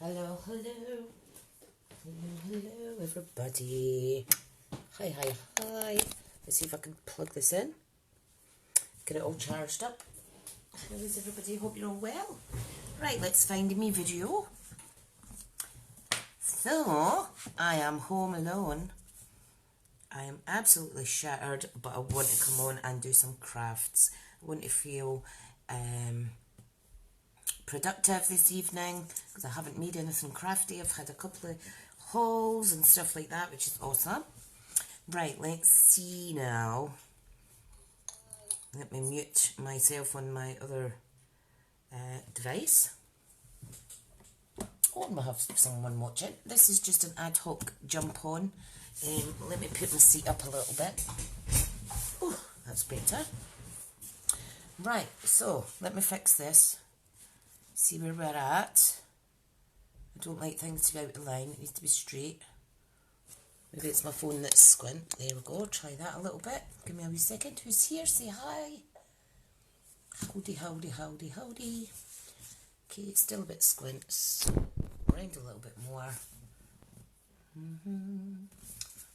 Hello, hello. Hello, everybody. Hi. Let's see if I can plug this in. Get it all charged up. How is everybody? Hope you're all well. Right, let's find me video. So, I am home alone. I am absolutely shattered, but I want to come on and do some crafts. I want to feel productive this evening because I haven't made anything crafty. I've had a couple of hauls and stuff like that, which is awesome. Right, let's see now. Let me mute myself on my other device. Oh, and we have someone watching. This is just an ad hoc jump on. Let me put my seat up a little bit. Oh, that's better. Right, so let me fix this. See where we're at. I don't like things to be out of line. It needs to be straight. Maybe it's my phone that's squint. There we go. Try that a little bit. Give me a wee second. Who's here? Say hi. Howdy. Okay, it's still a bit squint. Round a little bit more.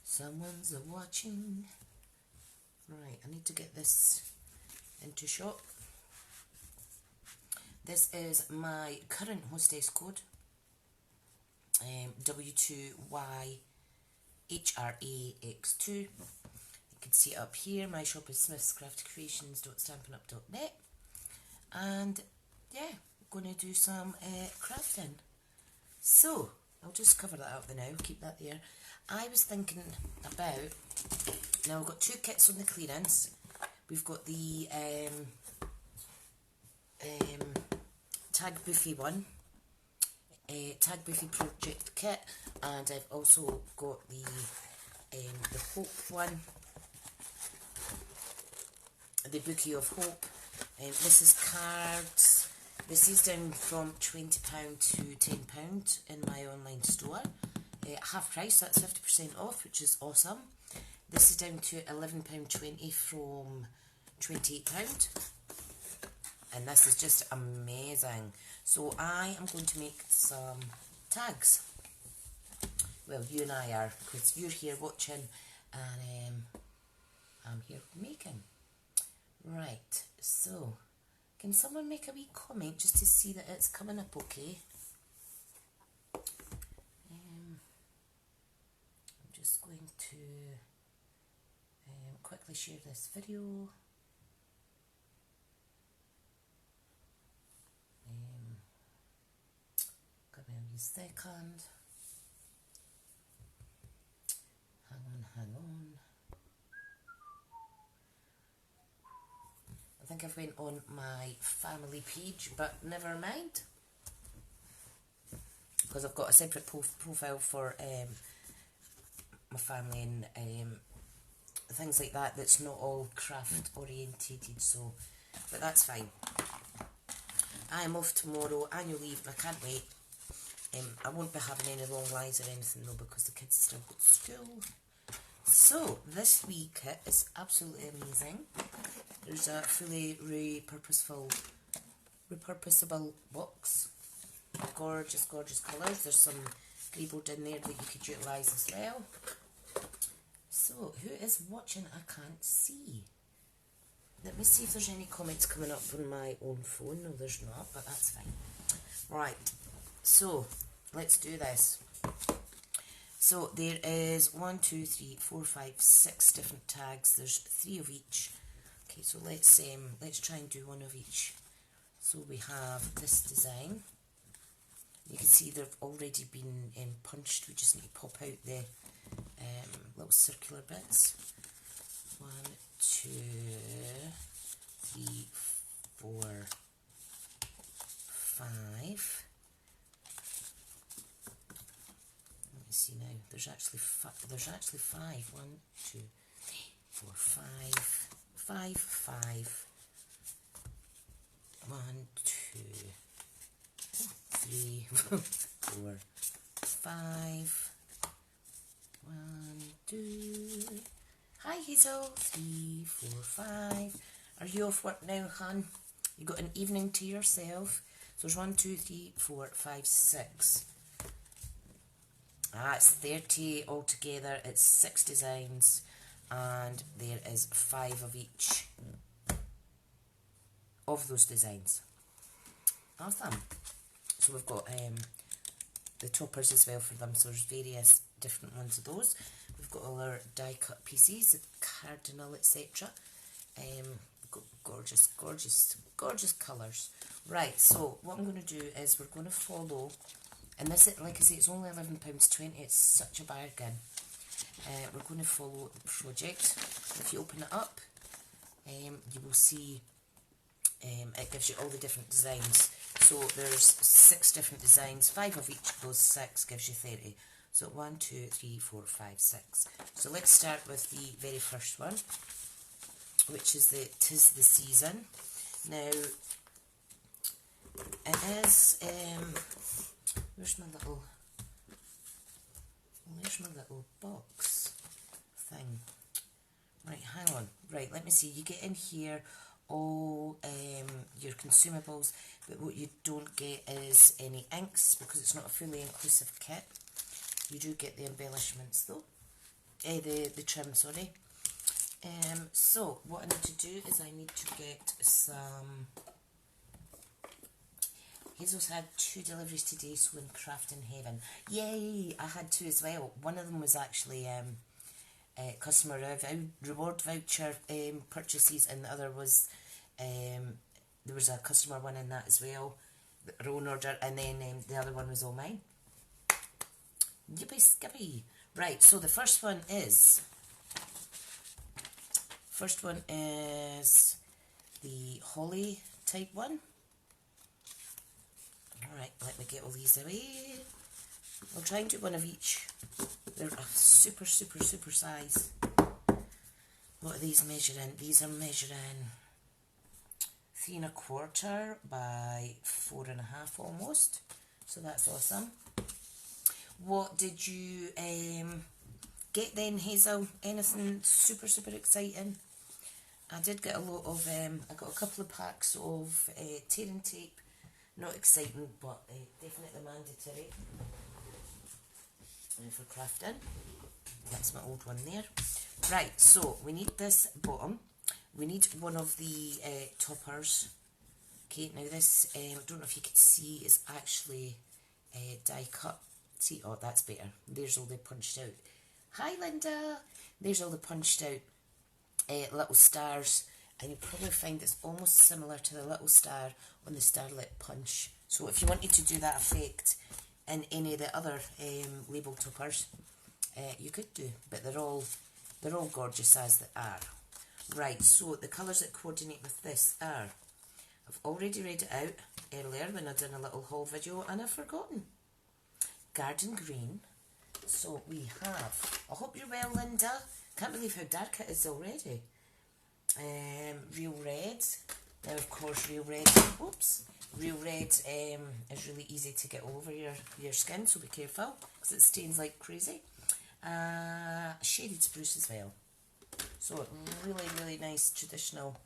Someone's watching. Right, I need to get this into shot. This is my current hostess code. W2YHRAX2. You can see it up here. My shop is smithscraftcreations.stampinup.net. And yeah, I'm going to do some crafting. So, I'll just cover that up now, keep that there. I was thinking about, now we've got two kits on the clearance. We've got the Tag Buffy one, Tag Buffy Project kit, and I've also got the Hope one, the Bouquet of Hope. This is cards. This is down from £20 to £10 in my online store. Half price, that's 50% off, which is awesome. This is down to £11.20 from £28. And this is just amazing. So I am going to make some tags. Well, you and I are, because you're here watching and I'm here making. Right, so can someone make a wee comment just to see that it's coming up okay? I'm just going to quickly share this video. Give me a wee second. Hang on. I think I've went on my family page, but never mind. Because I've got a separate profile for my family and things like that that's not all craft orientated, so, but that's fine. I am off tomorrow, annual leave, and I can't wait. I won't be having any long lives or anything though because the kids still go to school. So, this wee kit is absolutely amazing. There's a fully repurposable box. Gorgeous colours. There's some greeboard in there that you could utilise as well. So, who is watching? I can't see. Let me see if there's any comments coming up on my own phone. No, there's not, but that's fine. Right, so let's do this. So there is 1, 2, 3, 4, 5, 6 different tags. There's 3 of each. Okay, so let's try and do one of each. So we have this design. You can see they've already been punched. We just need to pop out the little circular bits. 1, 2, 3, 4, 5. Let me see now. There's actually 5. 1, 2, 3, 4, 5. 5. 1, 2, 3, 4, 5. 1, 2. Hi Hazel. 3, 4, 5. Are you off work now, hon? You got an evening to yourself. So there's 1, 2, 3, 4, 5, 6. It's 30 altogether. It's 6 designs, and there is 5 of each of those designs. Awesome. So we've got the toppers as well for them, so there's various different ones of those. We've got all our die cut pieces, the cardinal, etc. Gorgeous, gorgeous, gorgeous colours. Right, so what I'm going to do is we're going to follow, and this, like I say, it's only £11.20, it's such a bargain. We're going to follow the project. If you open it up, you will see it gives you all the different designs. So there's 6 different designs, 5 of each of those 6 gives you 30. So 1, 2, 3, 4, 5, 6. So let's start with the very first one, which is the 'Tis the Season. Now, it is, where's my little box thing? Right, hang on. Right, let me see. You get in here all your consumables, but what you don't get is any inks because it's not a fully inclusive kit. You do get the embellishments though, the trim, sorry. So what I need to do is I need to get some. Hazel's had 2 deliveries today, so in Craft in Heaven. Yay! I had 2 as well. One of them was actually customer reward voucher purchases, and the other was there was a customer one in that as well, their own order, and then the other one was all mine. Yippee skippy! Right, so the first one is the holly type one. Alright, let me get all these away. I'll try and do one of each. They're a super, super, super size. What are these measuring? These are measuring 3 1/4 by 4 1/2 almost. So that's awesome. What did you get then, Hazel? Anything super, super exciting? I did get a lot of, I got a couple of packs of tearing tape. Not exciting, but definitely mandatory for crafting. That's my old one there. Right, so we need this bottom. We need one of the toppers. Okay, now this, I don't know if you could see, is actually die cut. See, oh, that's better. There's all the punched out. Hi, Linda. There's all the punched out little stars. And you'll probably find it's almost similar to the little star on the Starlit Punch. So if you wanted to do that effect in any of the other label toppers, you could do, but they're all gorgeous as they are. Right, so the colours that coordinate with this are, I've already read it out earlier when I done a little haul video and I've forgotten. Garden Green. So we have, I hope you're well, Linda. Can't believe how dark it is already. Real Red. Now of course Real Red, Real Red is really easy to get all over your skin, so be careful because it stains like crazy. Shaded Spruce as well. So really, really nice traditional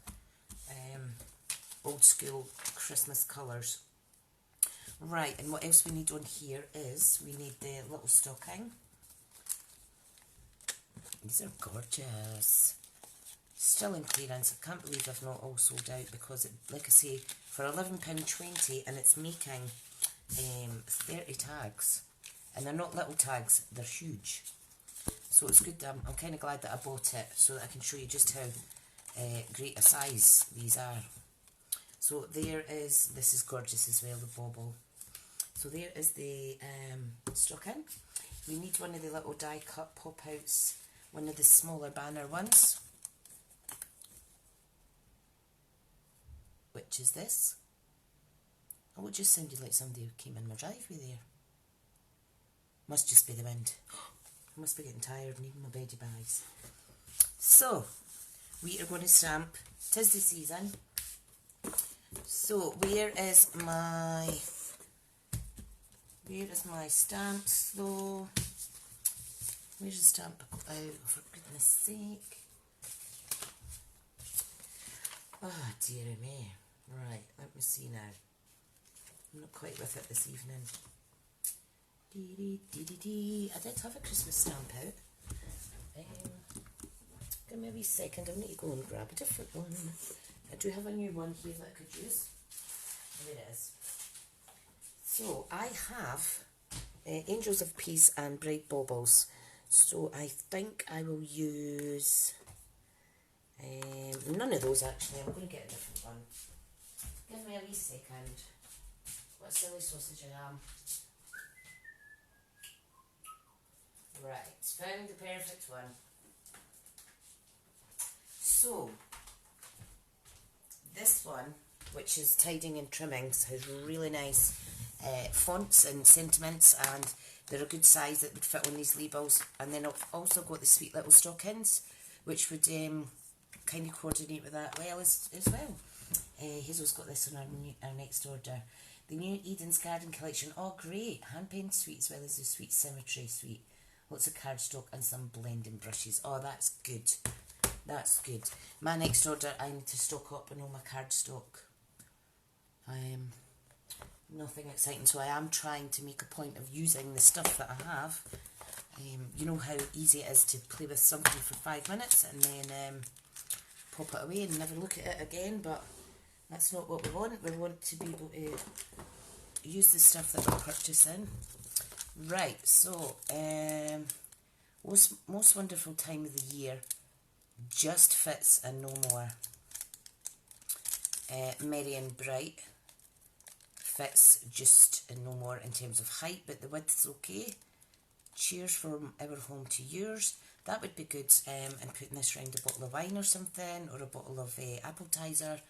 old school Christmas colours. Right, and what else we need on here is we need the little stocking. These are gorgeous. Still in clearance. I can't believe I've not all sold out because, it, like I say, for £11.20 and it's making 30 tags. And they're not little tags, they're huge. So it's good, I'm kind of glad that I bought it so that I can show you just how great a size these are. So there is, this is gorgeous as well, the bauble. So there is the stocking. We need one of the little die cut pop outs, one of the smaller banner ones, which is this. Oh, it just sounded like somebody came in my driveway there. Must just be the wind. I must be getting tired, needing my beddie bags. So, we are going to stamp 'Tis the Season. So, where is my stamps though? Where's the stamp? Oh, for goodness sake. Oh, dear me. Right, let me see now. I'm not quite with it this evening. I did have a Christmas stamp out. Give me a wee second, I need to go and grab a different one. I do have a new one here that I could use. There it is. So I have Angels of Peace and Bright Baubles. So I think I will use none of those actually. I'm going to get a different one. Give me a wee second. What a silly sausage I am. Right, found the perfect one. So, this one, which is Tidying and Trimmings, has really nice fonts and sentiments, and they're a good size that would fit on these labels. And then I've also got the sweet little stockings, which would kind of coordinate with that well as well. Hazel's got this on our next order. The new Eden's Garden collection. Oh, great. Hand-painted sweet as well as the Sweet Symmetry sweet. Lots of cardstock and some blending brushes. Oh, that's good. That's good. My next order, I need to stock up on all my cardstock. Nothing exciting, so I am trying to make a point of using the stuff that I have. You know how easy it is to play with something for 5 minutes and then pop it away and never look at it again, but that's not what we want. We want to be able to use the stuff that we're purchasing. Right, so most wonderful time of the year, just fits and no more. Merry and Bright fits just and no more in terms of height, but the width's okay. Cheers from our home to yours. That would be good, and putting this around a bottle of wine or something, or a bottle of appetizer,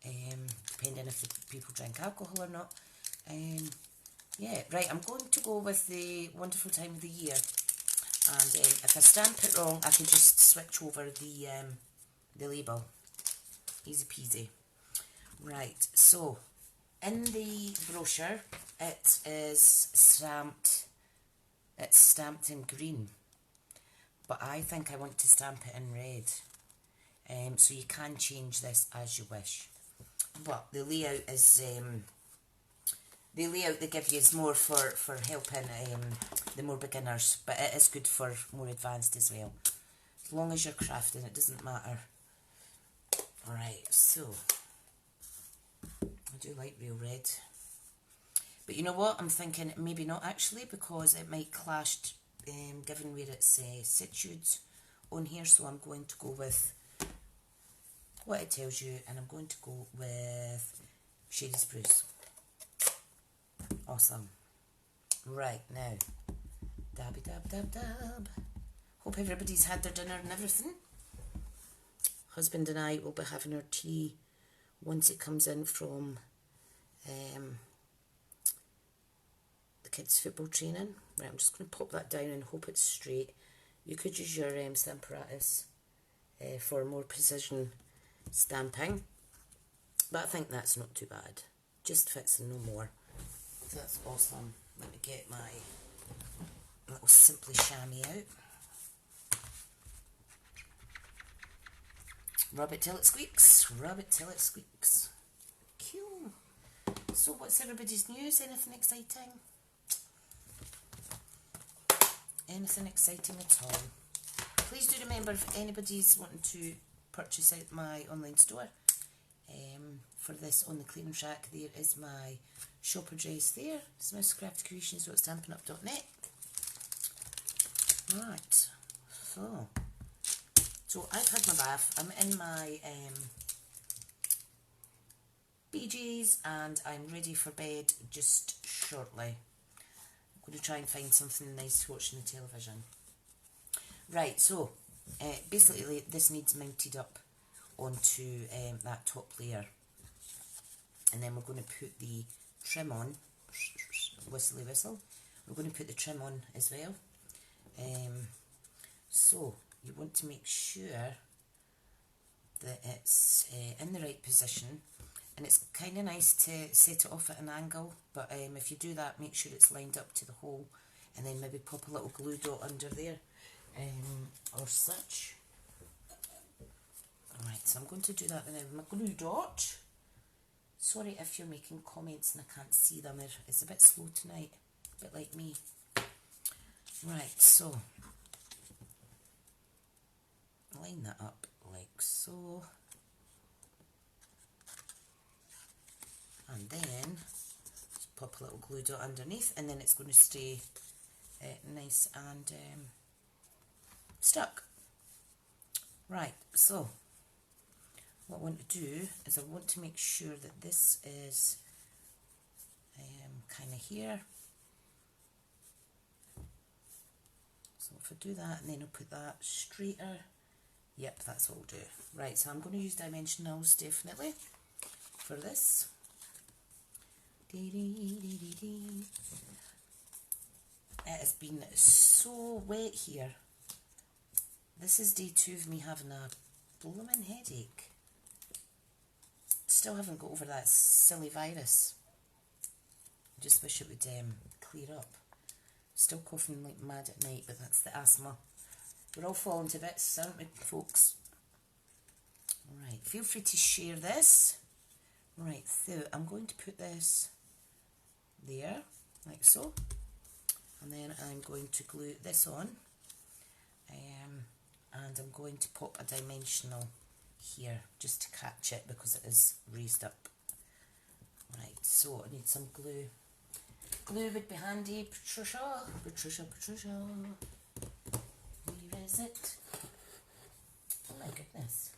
depending if the people drink alcohol or not. Yeah, right, I'm going to go with the wonderful time of the year. And if I stamp it wrong, I can just switch over the label. Easy peasy. Right, so in the brochure, it is stamped. It's stamped in green, but I think I want to stamp it in red. So you can change this as you wish. But the layout is the layout they give you is more for helping the more beginners, but it is good for more advanced as well. As long as you're crafting, it doesn't matter. Alright, so I do like real red. But you know what? I'm thinking maybe not actually, because it might clash given where it's situated on here. So I'm going to go with what it tells you, and I'm going to go with Shady Spruce. Awesome. Right, now, dabby dab dab dab. Hope everybody's had their dinner and everything. Husband and I will be having our tea once it comes in from the kids' football training. Right, I'm just going to pop that down and hope it's straight. You could use your stamparatus for more precision stamping, but I think that's not too bad. Just fits and no more. So that's awesome. Let me get my little Simply chamois out. Rub it till it squeaks. Rub it till it squeaks. Cool. So what's everybody's news? Anything exciting? Anything exciting at all? Please do remember, if anybody's wanting to purchase out my online store, for this on the clearance rack, there is my shop address there. smithscraftcreations.stampinup.net. Right, so I've had my bath. I'm in my BJs and I'm ready for bed just shortly. I'm going to try and find something nice to watch on the television. Right, so basically this needs mounted up onto that top layer, and then we're going to put the trim on. Whistly whistle. We're going to put the trim on as well. So you want to make sure that it's in the right position, and it's kind of nice to set it off at an angle, but if you do that, make sure it's lined up to the hole, and then maybe pop a little glue dot under there or such. Alright, so I'm going to do that now with my glue dot. Sorry if you're making comments and I can't see them, it's a bit slow tonight. a bit like me. Right, so line that up like so, and then just pop a little glue dot underneath, and then it's going to stay nice and stuck. Right, so what I want to do is I want to make sure that this is kind of here. So if I do that and then I'll put that straighter, yep, that's what we'll do. Right, so I'm going to use dimensionals definitely for this. It has been so wet here. This is day 2 of me having a blooming headache. Still haven't got over that silly virus. Just wish it would clear up. Still coughing like mad at night, but that's the asthma. We're all falling to bits, aren't we, folks? Right, feel free to share this. Right, so I'm going to put this there, like so. And then I'm going to glue this on. And I'm going to pop a dimensional here, just to catch it, because it is raised up. Right, so I need some glue. Glue would be handy, Patricia. Where is it? Oh my goodness.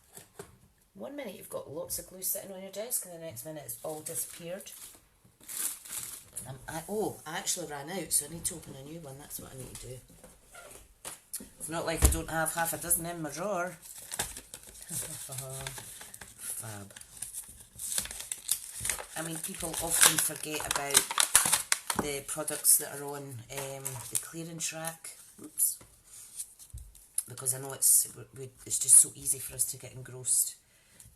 1 minute you've got lots of glue sitting on your desk, and the next minute it's all disappeared. I actually ran out, so I need to open a new one. That's what I need to do. It's not like I don't have half a dozen in my drawer. Fab. I mean, people often forget about the products that are on the clearance rack. Oops. Because I know it's just so easy for us to get engrossed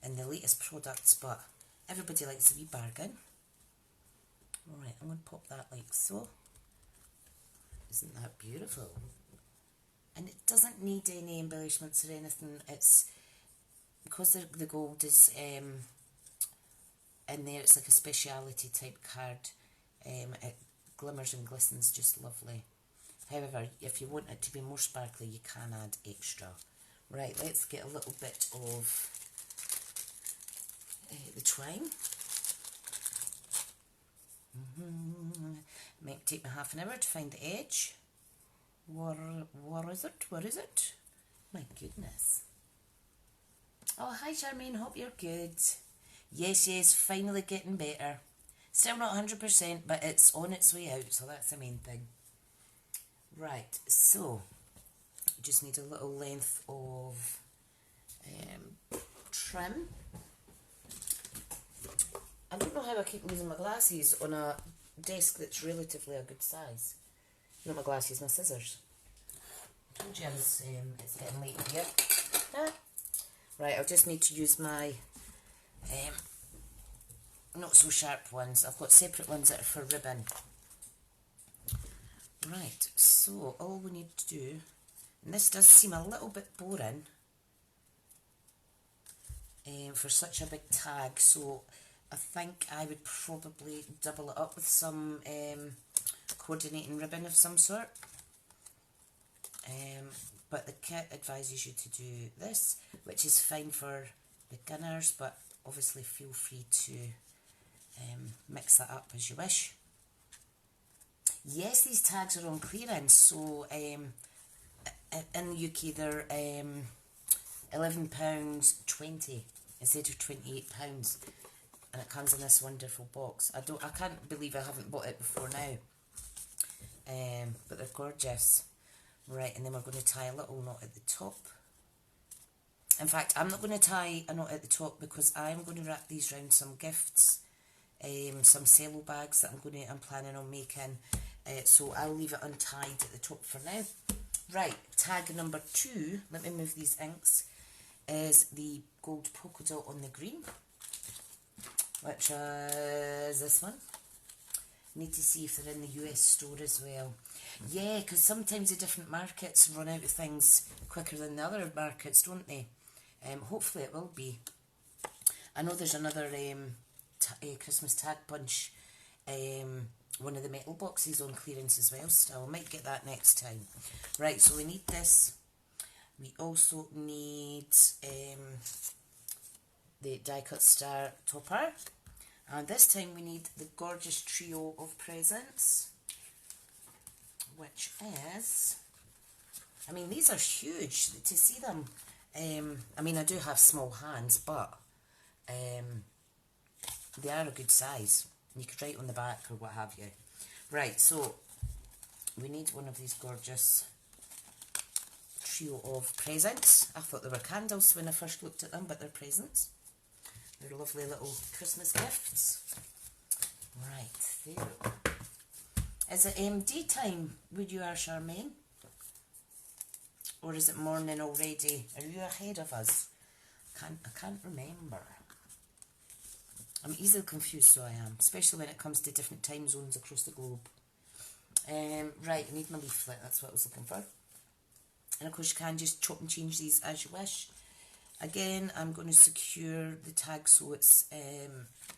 in the latest products, but everybody likes a wee bargain. Alright, I'm going to pop that like so. Isn't that beautiful? And it doesn't need any embellishments or anything. It's because the gold is in there, it's like a speciality type card. It glimmers and glistens just lovely. However, if you want it to be more sparkly, you can add extra. Right, let's get a little bit of the twine. Might take me half an hour to find the edge. Where is it? Where is it? My goodness. Oh, hi Charmaine, hope you're good. Yes, finally getting better. Still not 100%, but it's on its way out, so that's the main thing. Right, so just need a little length of trim. I don't know how I keep losing my glasses on a desk that's relatively a good size. Not my glasses, my scissors. I told you it's getting late here. Right, I'll just need to use my not so sharp ones. I've got separate ones that are for ribbon. Right, so all we need to do, and this does seem a little bit boring for such a big tag, so I think I would probably double it up with some coordinating ribbon of some sort. But the kit advises you to do this, which is fine for beginners, but obviously feel free to mix that up as you wish. Yes, these tags are on clearance, so in the UK they're £11.20 instead of £28, and it comes in this wonderful box. I can't believe I haven't bought it before now, but they're gorgeous. Right, and then we're going to tie a little knot at the top. In fact, I'm not going to tie a knot at the top because I'm going to wrap these around some gifts, some cello bags that I'm planning on making. So I'll leave it untied at the top for now. Right, tag number 2, let me move these inks, is the gold polka dot on the green, which is this one. Need to see if they're in the US store as well. Yeah, because sometimes the different markets run out of things quicker than the other markets, don't they? Hopefully it will be. I know there's another Christmas tag bunch one of the metal boxes on clearance as well still. I might get that next time. Right, so we need this. We also need the die cut star topper. And this time we need the gorgeous trio of presents, which is, I mean, these are huge to see them. I mean, I do have small hands, but they are a good size. You could write on the back or what have you. Right, so we need one of these gorgeous trio of presents. I thought they were candles when I first looked at them, but they're presents. They're lovely little Christmas gifts. Right, there. Is it daytime where you are, Charmaine? Or is it morning already? Are you ahead of us? I can't remember. I'm easily confused, so I am, especially when it comes to different time zones across the globe. Right, I need my leaflet, that's what I was looking for. And of course you can just chop and change these as you wish. Again, I'm going to secure the tag so it's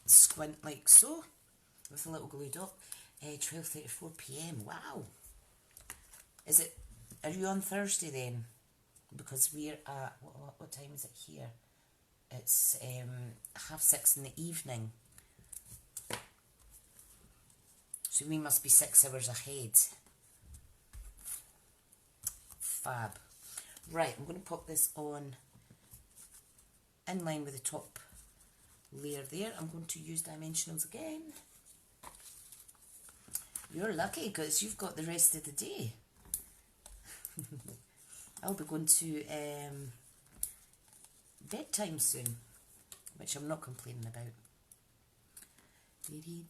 squint like so, with a little glue dot. 12:34 PM, wow. Is it, are you on Thursday then? Because we're at, what time is it here? It's 6:30 in the evening. So we must be 6 hours ahead. Fab. Right, I'm going to pop this on in line with the top layer there. I'm going to use dimensionals again. You're lucky because you've got the rest of the day. I'll be going to bedtime soon, which I'm not complaining about.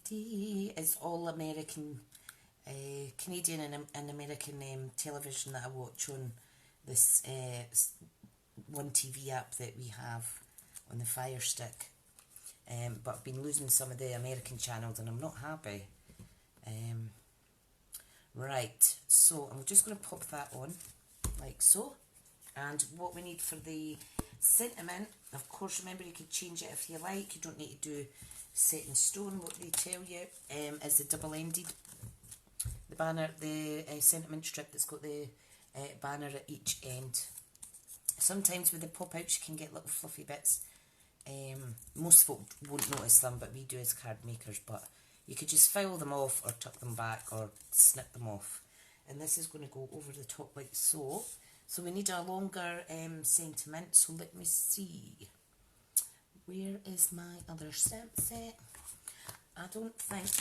It's all American, Canadian and American television that I watch on this one TV app that we have on the Fire Stick. But I've been losing some of the American channels and I'm not happy. Right, so I'm just going to pop that on like so. And what we need for the sentiment, of course, remember you can change it if you like. You don't need to do set in stone. What they tell you is the double-ended, the banner, the sentiment strip that's got the banner at each end. Sometimes with the pop-outs you can get little fluffy bits. Most folk won't notice them, but we do as card makers. But you could just file them off or tuck them back or snip them off. And this is going to go over the top like so. So we need a longer sentiment. So let me see. Where is my other stamp set? I don't think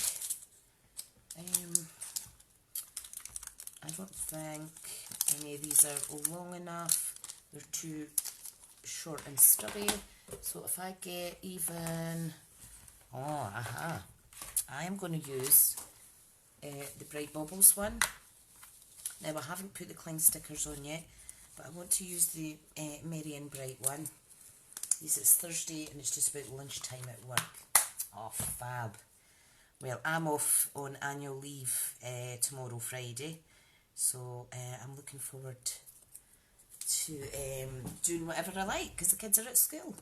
any of these are long enough. They're too short and stubby. So if I get even, I am going to use the Bright Bubbles one. Now I haven't put the cling stickers on yet, but I want to use the Merry and Bright one. Yes, it's Thursday and it's just about lunchtime at work. Oh, fab. Well, I'm off on annual leave tomorrow, Friday, so I'm looking forward to doing whatever I like because the kids are at school.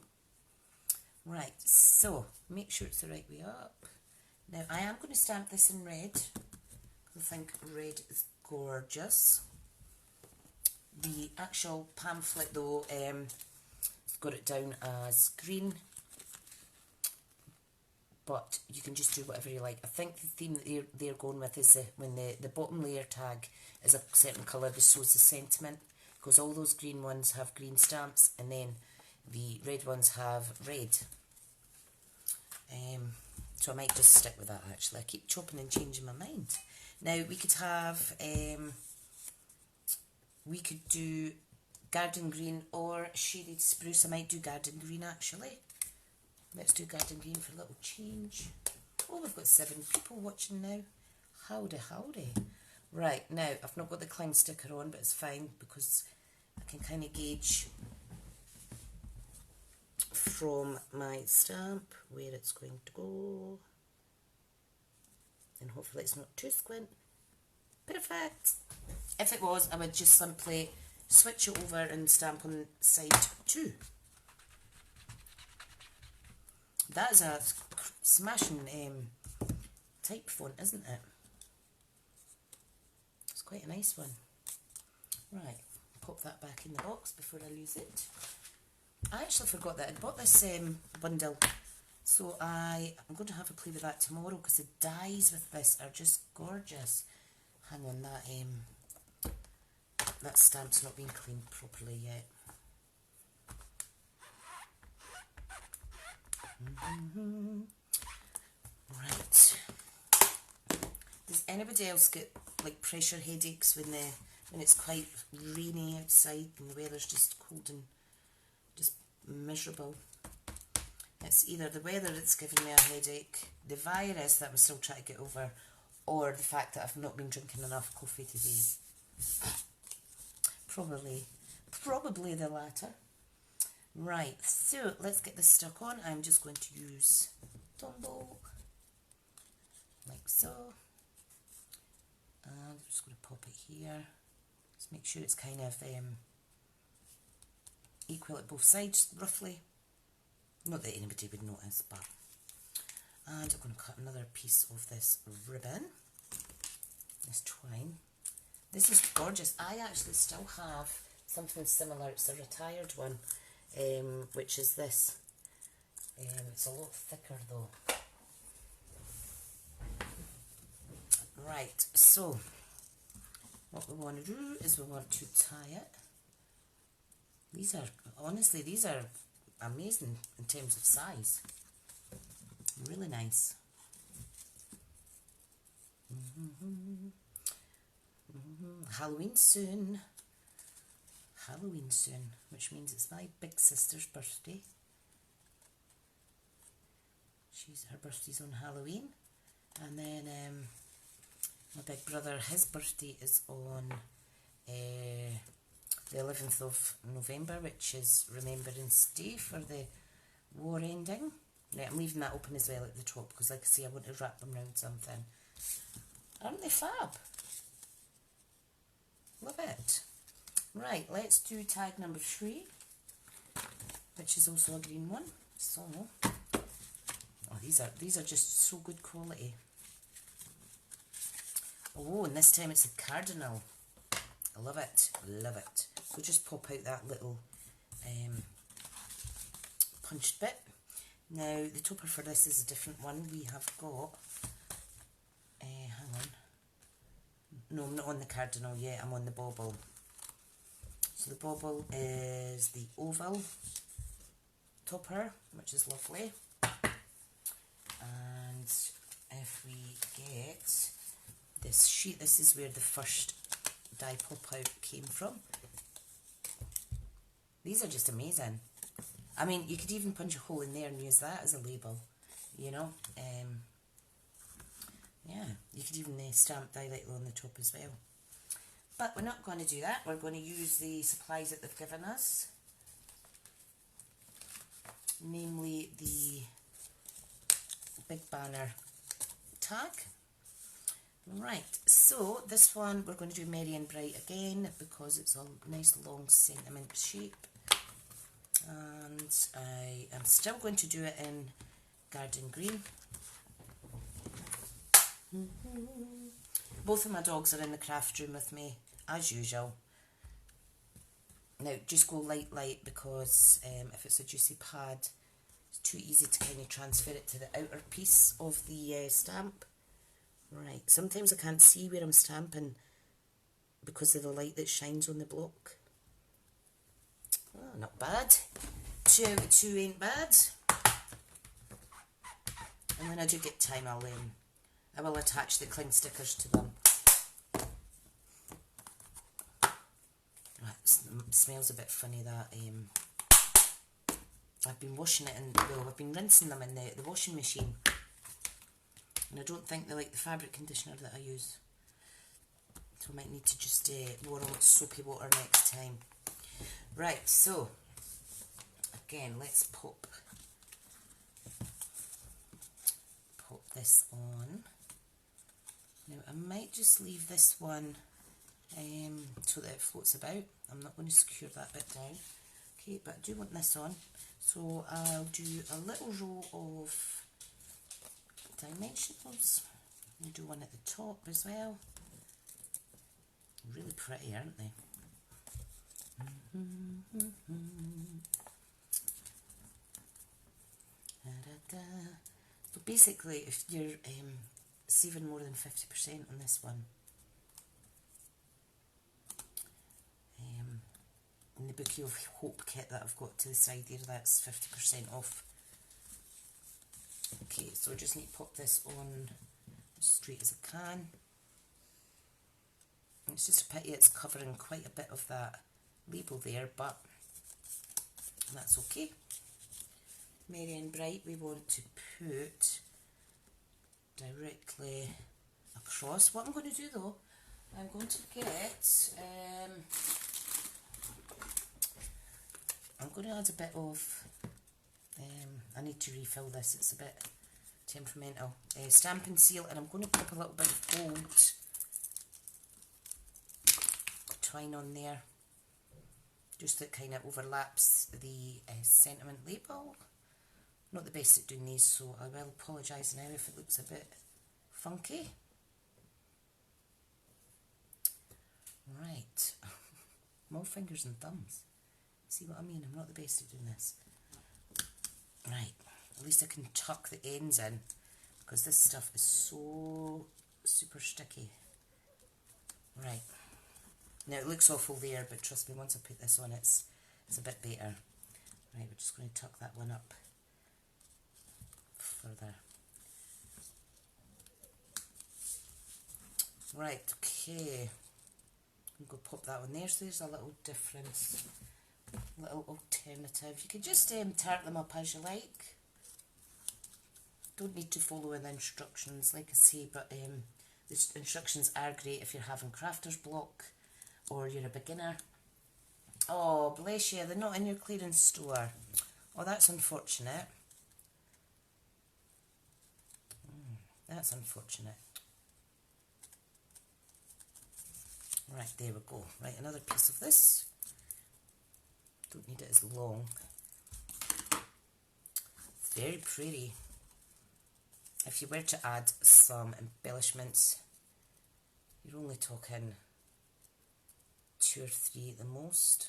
Right, so make sure it's the right way up. Now I am going to stamp this in red. I think red is gorgeous. The actual pamphlet though, got it down as green, but you can just do whatever you like. I think the theme that they're going with is when the bottom layer tag is a certain colour, so is the sentiment, because all those green ones have green stamps and then the red ones have red. So I might just stick with that actually. I keep chopping and changing my mind. Now we could have, we could do garden green or shaded spruce. I might do garden green actually. Let's do garden green for a little change. Oh, we've got 7 people watching now. Howdy, howdy. Right, now I've not got the cling sticker on, but it's fine because I can kind of gauge from my stamp where it's going to go. And hopefully it's not too squint. Perfect. If it was, I would just simply switch it over and stamp on side 2. That is a smashing type font, isn't it? quite a nice one. Right, pop that back in the box before I lose it. I actually forgot that I bought this bundle, so I'm going to have a play with that tomorrow because the dies with this are just gorgeous. Hang on, that stamp's not been cleaned properly yet. Right. Does anybody else get like pressure headaches when it's quite rainy outside and the weather's just cold and just miserable? It's either the weather that's giving me a headache, the virus that I'm still trying to get over, or the fact that I've not been drinking enough coffee today. Probably the latter. Right, so let's get this stuck on. I'm just going to use Tombow, like so. And I'm just going to pop it here. Just make sure it's kind of equal at both sides, roughly. Not that anybody would notice, but... And I'm going to cut another piece of this ribbon, this twine. This is gorgeous. I actually still have something similar. It's a retired one, which is this. It's a lot thicker though. Right, so what we want to do is we want to tie it. These are amazing in terms of size. Really nice. Halloween soon, which means it's my big sister's birthday. Her birthday's on Halloween, and then my big brother, his birthday is on the 11th of November, which is Remembrance Day for the war ending. Right, I'm leaving that open as well at the top because, like I say, I want to wrap them around something. Aren't they fab? Love it. Right, let's do tag number 3, which is also a green one. So, oh, these are just so good quality. Oh, and this time it's a cardinal. I love it, love it. So just pop out that little punched bit. Now the topper for this is a different one. We have got, hang on, no, I'm not on the cardinal yet, I'm on the bauble. So the bauble is the oval topper, which is lovely. And if we get this sheet, this is where the first die pop out came from. These are just amazing. I mean, you could even punch a hole in there and use that as a label, you know. Yeah, you could even stamp directly on the top as well. But we're not going to do that. We're going to use the supplies that they've given us, namely the big banner tag. Right, so this one we're going to do Merry and Bright again because it's a nice long sentiment shape. And I am still going to do it in Garden Green. Both of my dogs are in the craft room with me, as usual. Now, just go light because if it's a juicy pad, it's too easy to kind of transfer it to the outer piece of the stamp. Right, sometimes I can't see where I'm stamping because of the light that shines on the block. Oh, not bad. 2 out of 2 ain't bad. And when I do get time, I will attach the cling stickers to them. Right, it smells a bit funny, that. I've been washing it I've been rinsing them in the washing machine. And I don't think they like the fabric conditioner that I use. So I might need to just warm it with soapy water next time. Right, so again, let's pop this on. Now I might just leave this one so that it floats about. I'm not going to secure that bit down. Okay, but I do want this on. So I'll do a little row of dimensionals. I'll do one at the top as well. Really pretty, aren't they? So basically, if you're saving more than 50% on this one, in the Bouquet of Hope kit that I've got to the side there, that's 50% off. Okay, so I just need to pop this on as straight as I can. It's just a pity it's covering quite a bit of that label there, but that's okay. Merry and Bright we want to put directly across. What I'm going to do though, I'm going to get, I'm going to add a bit of, I need to refill this, it's a bit temperamental, Stampin' Seal, and I'm going to pop a little bit of gold twine on there, just that kind of overlaps the sentiment label. Not the best at doing these, so I will apologise now if it looks a bit funky. Right, more fingers and thumbs. See what I mean? I'm not the best at doing this. Right, at least I can tuck the ends in, because this stuff is so super sticky. Right, now it looks awful there, but trust me, once I put this on, it's a bit better. Right, we're just going to tuck that one up further. Right, okay. I'm going to pop that one there, so there's a little difference, little alternative. You can just tart them up as you like. Don't need to follow the instructions, like I say, but the instructions are great if you're having crafter's block or you're a beginner. Oh, bless you, they're not in your clearance store. Oh, that's unfortunate. That's unfortunate. Right, there we go. Right, another piece of this. Don't need it as long. It's very pretty. If you were to add some embellishments, you're only talking 2 or 3 at the most.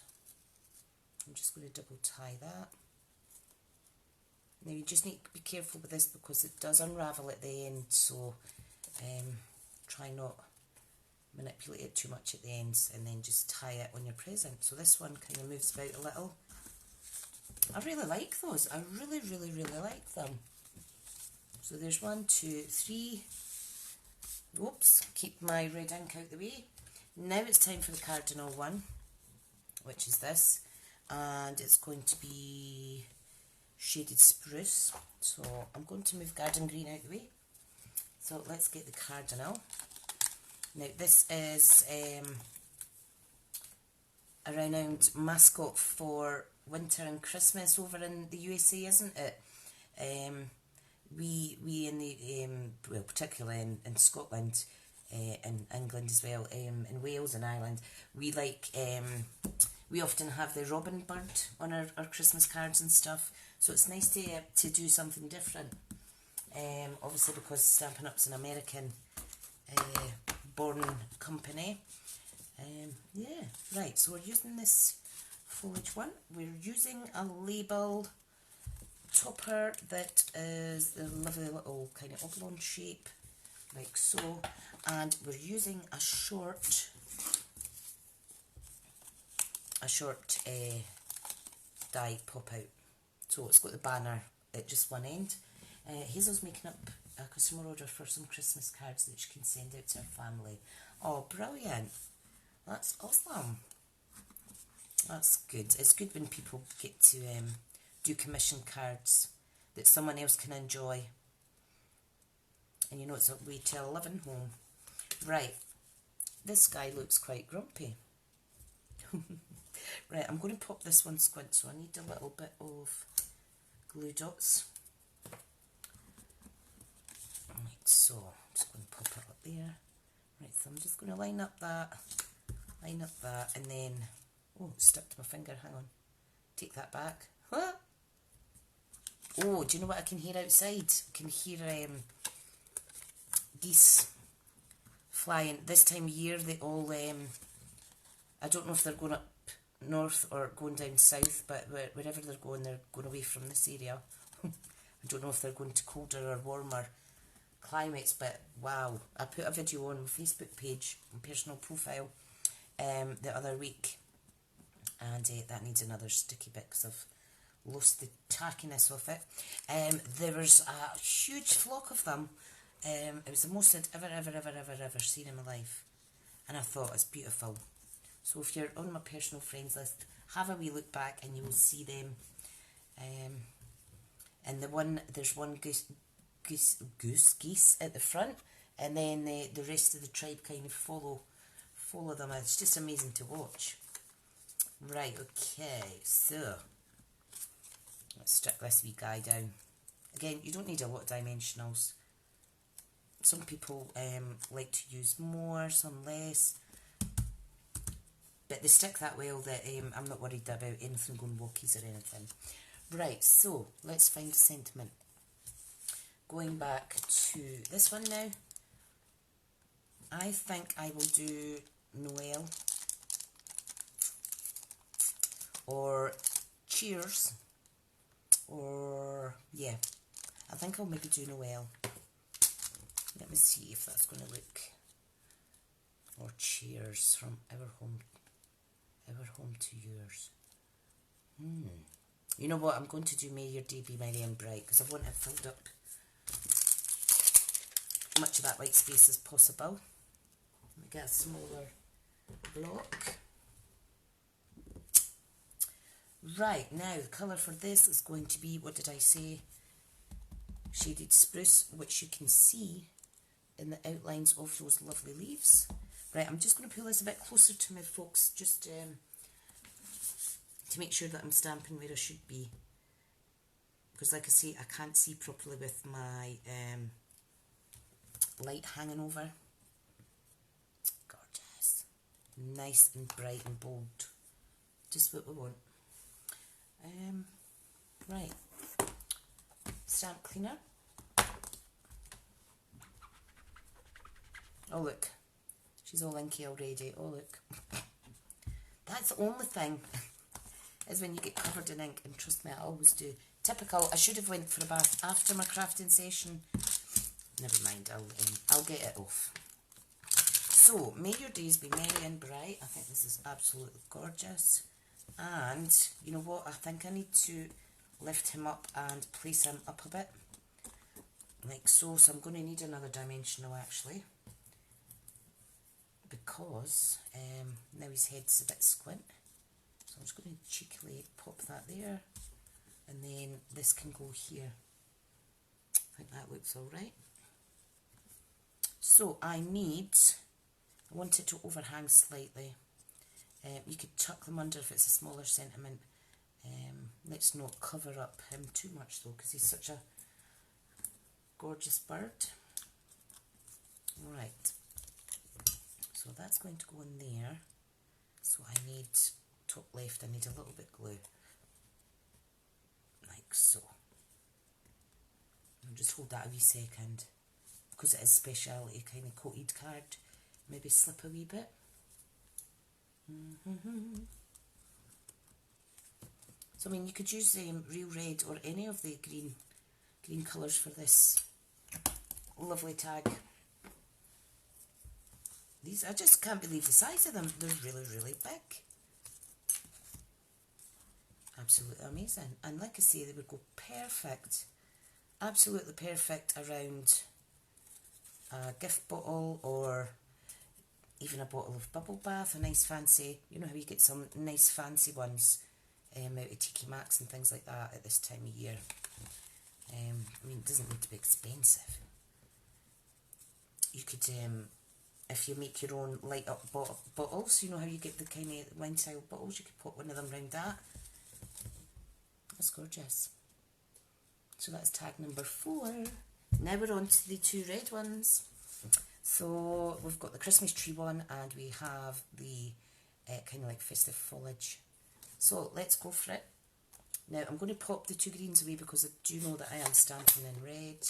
I'm just going to double tie that. Now you just need to be careful with this because it does unravel at the end, so try not manipulate it too much at the ends, and then just tie it on your present. So this one kind of moves about a little. I really like those. I really, really, really like them. So there's 1, 2, 3. Whoops, keep my red ink out the way. Now it's time for the cardinal one, which is this, and it's going to be shaded spruce. So I'm going to move garden green out the way. So let's get the cardinal. Now this is a renowned mascot for winter and Christmas over in the USA, isn't it? We in the well, particularly in Scotland, in England as well, in Wales and Ireland, we like we often have the robin bird on our Christmas cards and stuff. So it's nice to do something different. Obviously because Stampin' Up's an American born company. Yeah, right, so we're using this foliage one. We're using a label topper that is a lovely little kind of oblong shape, like so, and we're using a short die pop out. So it's got the banner at just one end. Hazel's making up a customer order for some Christmas cards that she can send out to her family. Oh, brilliant. That's awesome. That's good. It's good when people get to do commission cards that someone else can enjoy. And you know it's a way to a living home. Right. This guy looks quite grumpy. Right, I'm going to pop this one squint, so I need a little bit of glue dots. Right, so I'm just going to pop it up there. Right, so I'm just going to line up that, and then, oh, it stuck to my finger, hang on. Take that back. Huh? Oh, do you know what I can hear outside? I can hear geese flying. This time of year, they all, I don't know if they're going up north or going down south, but wherever they're going away from this area. I don't know if they're going to colder or warmer climates, but wow. I put a video on my Facebook page, my personal profile, the other week, and that needs another sticky bit because I've lost the tackiness of it. There was a huge flock of them. It was the most I'd ever seen in my life, and I thought it's beautiful. So if you're on my personal friends list, have a wee look back and you will see them. And there's one geese at the front, and then the rest of the tribe kind of follow them. It's just amazing to watch. Right, okay, so let's stick this wee guy down. Again, you don't need a lot of dimensionals. Some people like to use more, some less. But they stick that well that I'm not worried about anything going walkies or anything. Right, so let's find a sentiment. Going back to this one now. I think I will do Noel or Cheers, or yeah, I think I'll maybe do Noel. Let me see if that's going to look, or Cheers, from our home to yours. You know what, I'm going to do May Your Day Be Merry and Bright, because I want it filled up much of that white space as possible. Let me get a smaller block. Right, now the colour for this is going to be, what did I say? Shaded Spruce, which you can see in the outlines of those lovely leaves. Right, I'm just going to pull this a bit closer to me, folks, just to make sure that I'm stamping where I should be. Because like I say, I can't see properly with my light hanging over. Gorgeous. Nice and bright and bold. Just what we want. Right. Stamp cleaner. Oh look. She's all inky already. Oh look. That's the only thing is when you get covered in ink, and trust me, I always do. Typical. I should have went for a bath after my crafting session. Never mind, I'll get it off. So, may your days be merry and bright. I think this is absolutely gorgeous. And, you know what, I think I need to lift him up and place him up a bit. Like so. So I'm going to need another dimensional actually. Because now his head's a bit squint. So I'm just going to cheekily pop that there. And then this can go here. I think that looks alright. So I want it to overhang slightly. You could tuck them under if it's a smaller sentiment. Let's not cover up him too much though, because he's such a gorgeous bird. Right. So that's going to go in there. So I need, top left, I need a little bit glue. Like so. I'll just hold that a wee second. Because it is speciality kind of coated card. Maybe slip a wee bit. So I mean, you could use real red or any of the green colours for this lovely tag. These, I just can't believe the size of them. They're really, really big. Absolutely amazing. And like I say, they would go perfect, absolutely perfect around a gift bottle or even a bottle of bubble bath, a nice fancy, you know how you get some nice fancy ones out of Tiki Maxx and things like that at this time of year. I mean, it doesn't need to be expensive. You could, if you make your own light up bottles, you know how you get the kind of wine style bottles, you could put one of them around that. That's gorgeous. So that's tag number 4. Now we're on to the 2 red ones. So we've got the Christmas tree one and we have the kind of like festive foliage. So let's go for it. Now I'm going to pop the 2 greens away because I do know that I am stamping in red.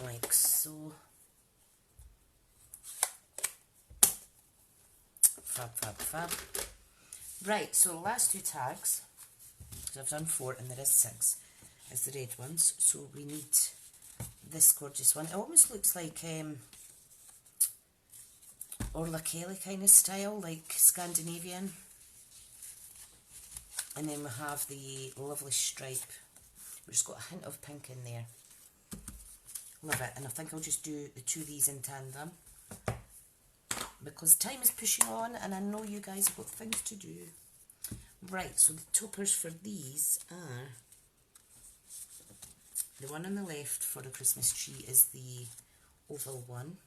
Like so. fab, fab, fab. Right, so the last 2 tags, because I've done 4 and there is 6, is the red ones. So we need this gorgeous one. It almost looks like Orla Kelly kind of style, like Scandinavian. And then we have the lovely stripe, which has got a hint of pink in there. Love it. And I think I'll just do the 2 of these in tandem, because time is pushing on and I know you guys have got things to do. Right, so the toppers for these are, the one on the left for the Christmas tree is the oval one,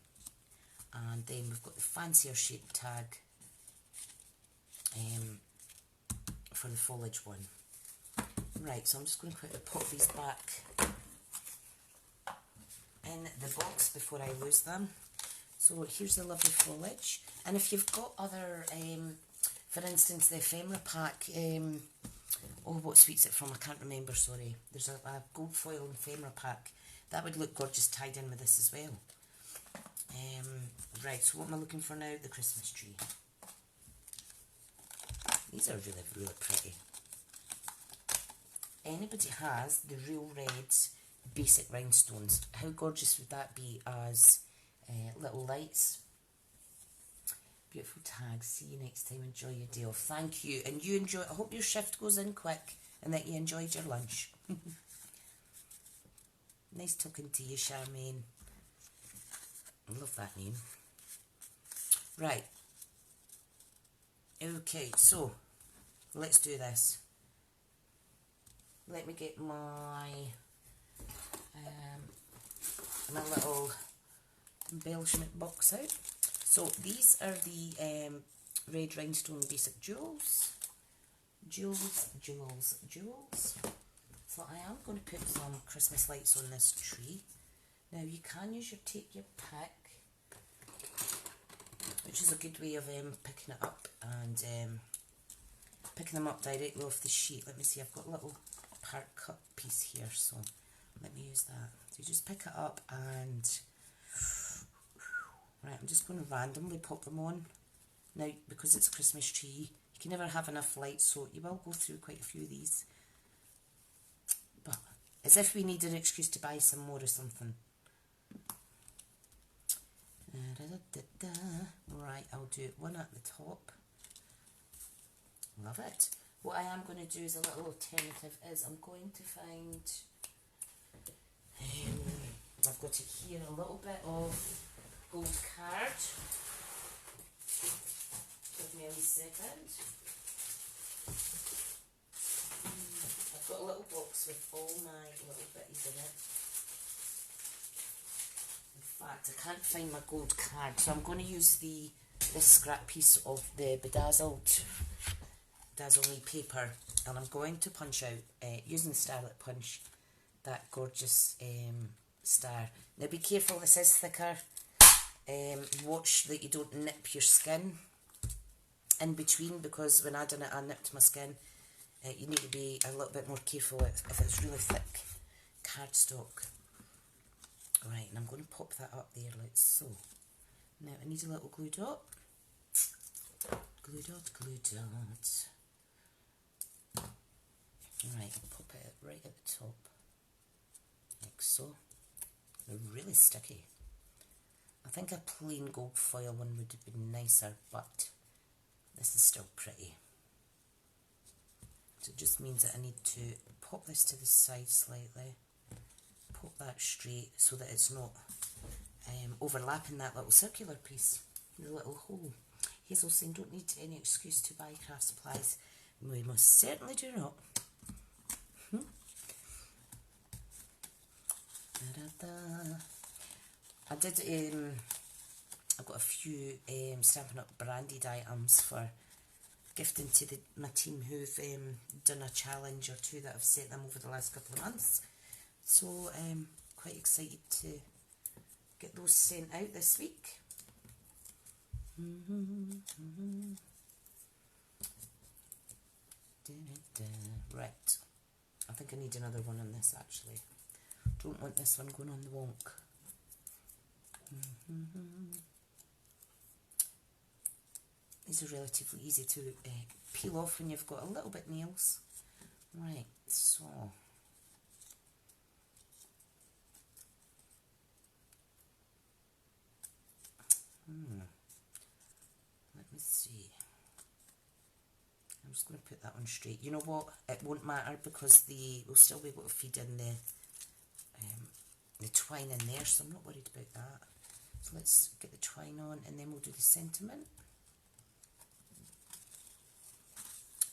and then we've got the fancier shaped tag for the foliage one. Right, so I'm just going to quickly pop these back in the box before I lose them. So here's the lovely foliage, and if you've got other, for instance the ephemera pack, oh, what sweet's it from? I can't remember, sorry. There's a gold foil ephemera pack. That would look gorgeous tied in with this as well. Right, so what am I looking for now? The Christmas tree. These are really, really pretty. Anybody has the Real Reds basic rhinestones, how gorgeous would that be as little lights? Beautiful tags. See you next time. Enjoy your day off. Thank you. And you enjoy. I hope your shift goes in quick and that you enjoyed your lunch. Nice talking to you, Charmaine. I love that name. Right. Okay, so let's do this. Let me get my my little embellishment box out. So these are the red rhinestone basic jewels. Jewels. So I am going to put some Christmas lights on this tree. Now you can use your take your pick, which is a good way of picking it up and picking them up directly off the sheet. Let me see, I've got a little part cut piece here, so let me use that. So you just pick it up and right, I'm just going to randomly pop them on. Now, because it's a Christmas tree, you can never have enough lights, so you will go through quite a few of these. But as if we need an excuse to buy some more or something. Right, I'll do one at the top. Love it. What I am going to do as a little alternative is I'm going to find, I've got it here, a little bit of gold card. Give me a wee second. I've got a little box with all my little bitties in it. In fact, I can't find my gold card, so I'm going to use this scrap piece of the bedazzled dazzle-me paper, and I'm going to punch out, using the Starlit Punch, that gorgeous star. Now be careful, this is thicker. Watch that you don't nip your skin in between, because when I done it I nipped my skin. You need to be a little bit more careful if it's really thick cardstock. Right, and I'm going to pop that up there like so. Now I need a little glue dot. Glue dot, glue dot. Right, I'll pop it right at the top, like so. They're really sticky. I think a plain gold foil one would have been nicer, but this is still pretty. So it just means that I need to pop this to the side slightly, pop that straight so that it's not overlapping that little circular piece, the little hole. Hazel saying, don't need any excuse to buy craft supplies. We most certainly do not. I did, I've got a few Stampin' Up branded items for gifting to my team who've done a challenge or two that I've sent them over the last couple of months. So I'm quite excited to get those sent out this week. Right, I think I need another one on this actually. Don't want this one going on the wonk. These are relatively easy to peel off when you've got a little bit nails. Right, so let me see. I'm just going to put that one straight. You know what? It won't matter because we'll still be able to feed in the twine in there, so I'm not worried about that. So let's get the twine on and then we'll do the sentiment.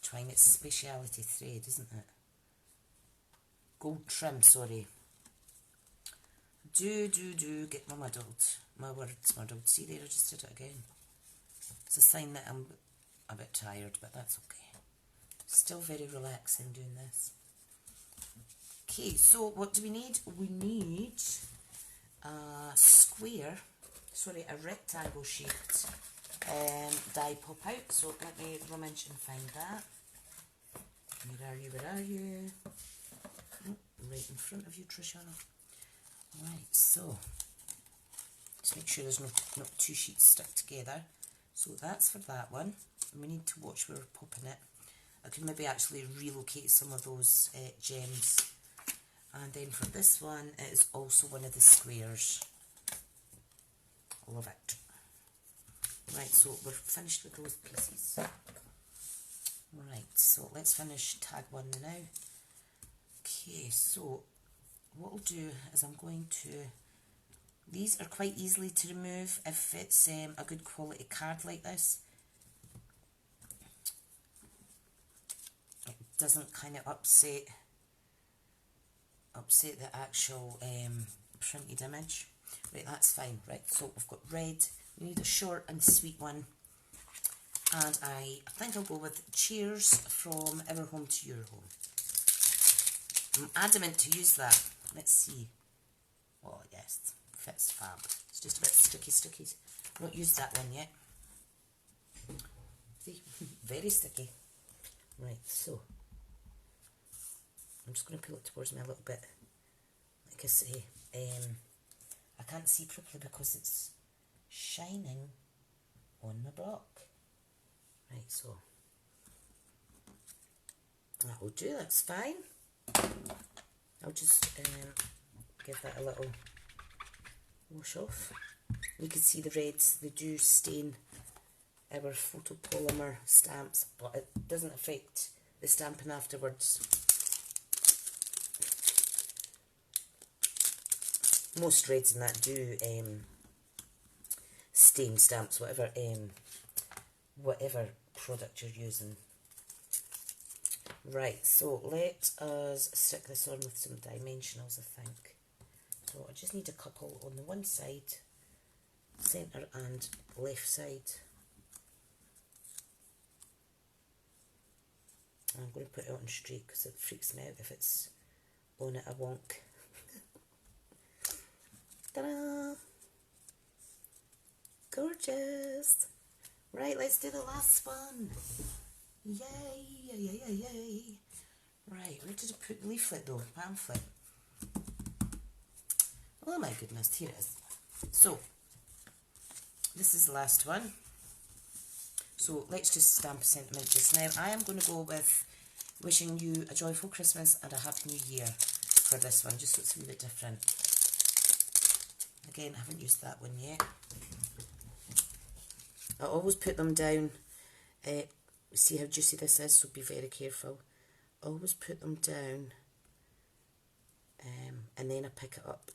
Twine, it's speciality thread, isn't it? Gold trim, sorry. Do get my words muddled. See there, I just did it again. It's a sign that I'm a bit tired, but that's okay. Still very relaxing doing this. Okay, so what do we need? We need a rectangle shaped die pop out. So let me rummage and find that. Where are you? Oh, right in front of you, Tricia. Right, so just make sure there's not two sheets stuck together. So that's for that one. And we need to watch where we're popping it. I could maybe actually relocate some of those gems. And then for this one, it is also one of the squares. Love it. Right, so we're finished with those pieces. Right, so let's finish tag 1 now. Okay, so what I'll do is I'm going to... These are quite easily to remove if it's a good quality card like this. It doesn't kind of upset the actual printed image. Right, that's fine. Right, so we've got red. We need a short and sweet one. And I think I'll go with Cheers from Our Home to Your Home. I'm adamant to use that. Let's see. Oh, yes. Fits fab. It's just a bit sticky. I've not used that one yet. See? Very sticky. Right, so I'm just going to pull it towards me a little bit. Like I say, I can't see properly because it's shining on my block. Right, so that will do, that's fine. I'll just give that a little wash off. You can see the reds, they do stain our photopolymer stamps, but it doesn't affect the stamping afterwards. Most reds in that do stain stamps, whatever product you're using. Right, so let us stick this on with some dimensionals, I think. So I just need a couple on the one side, centre and left side. I'm going to put it on straight because it freaks me out if it's on it a wonk. Ta-da! Gorgeous! Right, let's do the last one. Yay! Right, where did I put the leaflet though? Pamphlet. Oh my goodness, here it is. So, this is the last one. So, let's just stamp a sentiment just now. I am going to go with wishing you a joyful Christmas and a happy new year for this one, just so it's a wee bit different. Again, I haven't used that one yet. I always put them down. See how juicy this is, so be very careful. Always put them down and then I pick it up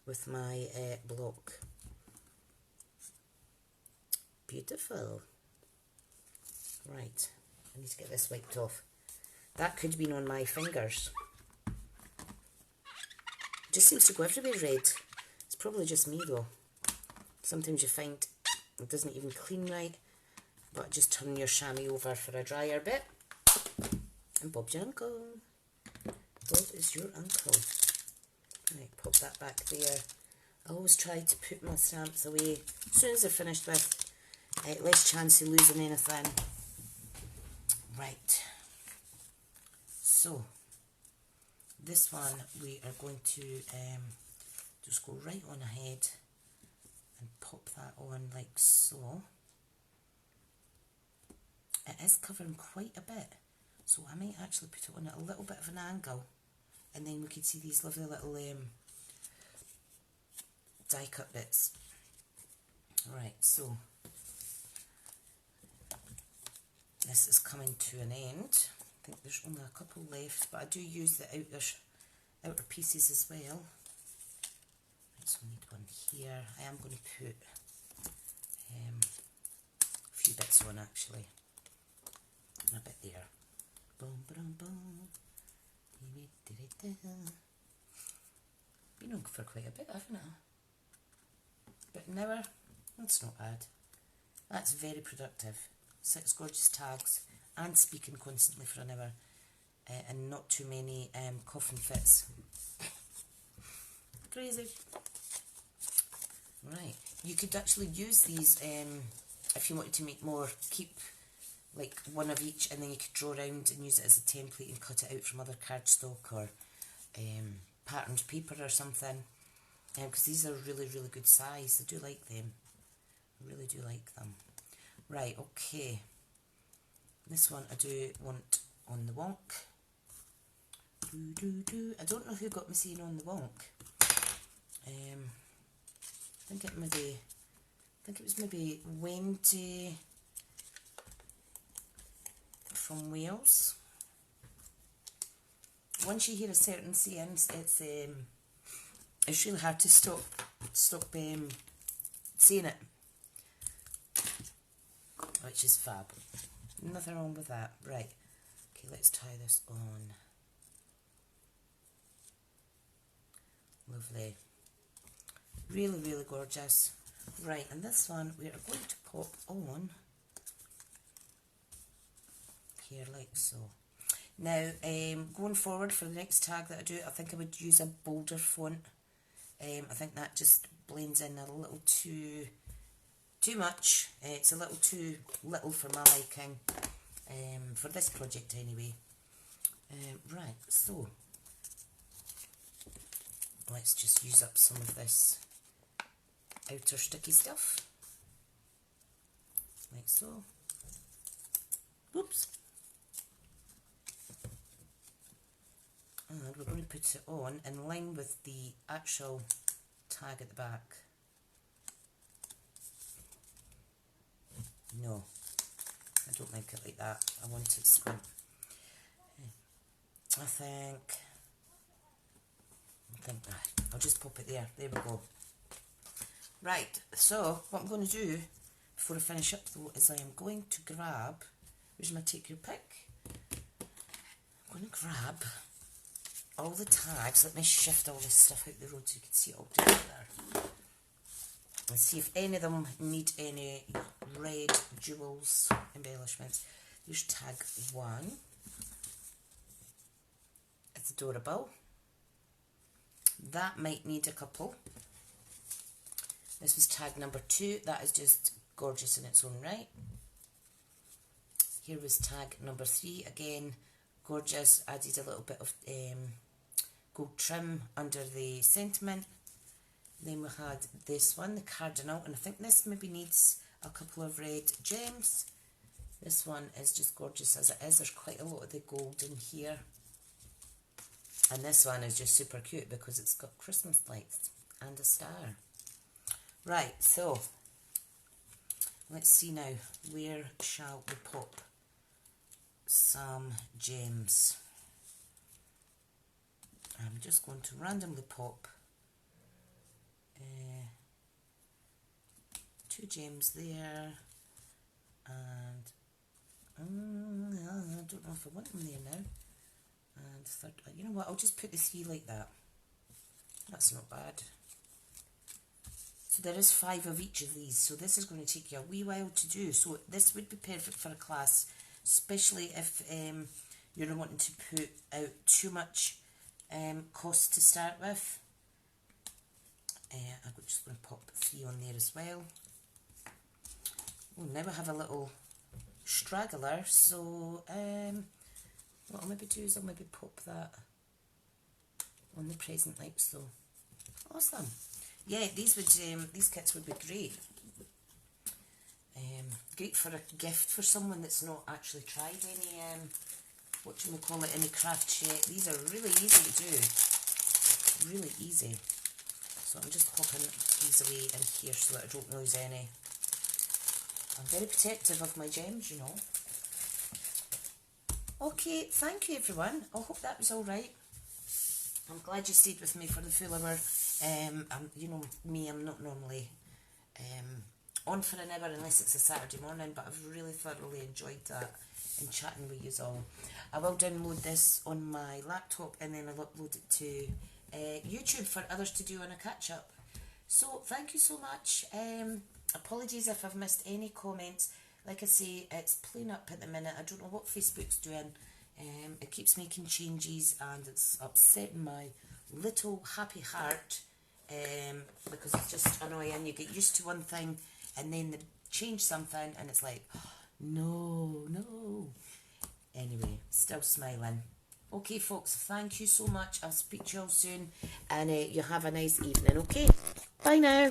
with my block. Beautiful. Right, I need to get this wiped off. That could have been on my fingers. It just seems to go everywhere red. It's probably just me though. Sometimes you find it doesn't even clean right, but just turn your chamois over for a drier bit. And Bob's your uncle. Bob is your uncle. Right, pop that back there. I always try to put my stamps away as soon as they're finished with. Less chance of losing anything. Right. So, this one we are going to just go right on ahead and pop that on like so. it is covering quite a bit, so I might actually put it on at a little bit of an angle, and then we could see these lovely little die cut bits. Right, so this is coming to an end. I think there's only a couple left, but I do use the outer pieces as well. Right, so we need one here. I am going to put a few bits on actually, and a bit there. Boom, boom, boom. Been on for quite a bit, haven't I? But never, that's not bad. That's very productive. 6 gorgeous tags and speaking constantly for an hour, and not too many coughing fits. Crazy. Right, you could actually use these if you wanted to make more, keep like one of each, and then you could draw around and use it as a template and cut it out from other cardstock or patterned paper or something, because these are really, really good size. I do like them. I really do like them. Right, okay. This one I do want on the wonk. I don't know who got me saying on the wonk. I think it was maybe Wendy from Wales. Once you hear a certain saying, it's really hard to stop saying it, which is fab. Nothing wrong with that. Right, okay, let's tie this on. Lovely. Really, really gorgeous. Right, and this one we are going to pop on here like so. Now, going forward for the next tag that I do, I think I would use a bolder font. I think that just blends in a little too much. It's a little too little for my liking, for this project anyway. Right, so let's just use up some of this outer sticky stuff, like so. Oops. And we're going to put it on in line with the actual tag at the back. No, I don't like it like that. I want it squint. I think I'll just pop it there. There we go. Right, so what I'm going to do before I finish up though is I am going to grab, where's my take your pick? I'm going to grab all the tags. Let me shift all this stuff out the road so you can see it all together. And see if any of them need any red jewels embellishments. Here's tag 1. It's adorable. That might need a couple. This was tag number 2. That is just gorgeous in its own right. Here was tag number 3. Again, gorgeous. Added a little bit of gold trim under the sentiment. Then we had this one, the cardinal, and I think this maybe needs a couple of red gems. This one is just gorgeous as it is. There's quite a lot of the gold in here. And this one is just super cute because it's got Christmas lights and a star. Right, so let's see now. Where shall we pop some gems? I'm just going to randomly pop 2 gems there, and I don't know if I want them there now. And third, you know what, I'll just put the 3 like that. That's not bad. So there is 5 of each of these, so this is going to take you a wee while to do. So this would be perfect for a class, especially if you're not wanting to put out too much cost to start with. I'm just going to pop 3 on there as well. Oh, now I have a little straggler, so what I'll maybe do is I'll maybe pop that on the present like so. Awesome. Yeah, these kits would be great. great for a gift for someone that's not actually tried any, any crafts yet. These are really easy to do. Really easy. So I'm just popping these away in here so that I don't lose any. I'm very protective of my gems, you know. Okay, thank you everyone. I hope that was alright. I'm glad you stayed with me for the full hour. You know me, I'm not normally on for an hour unless it's a Saturday morning, but I've really thoroughly enjoyed that and chatting with you all. I will download this on my laptop and then I'll upload it to YouTube for others to do on a catch-up. So thank you so much. Apologies if I've missed any comments. Like I say, it's playing up at the minute. I don't know what Facebook's doing. It keeps making changes and it's upsetting my little happy heart because it's just annoying. You get used to one thing and then they change something and it's like, no. Anyway, still smiling. Okay, folks, thank you so much. I'll speak to you all soon and you have a nice evening, okay? Bye now.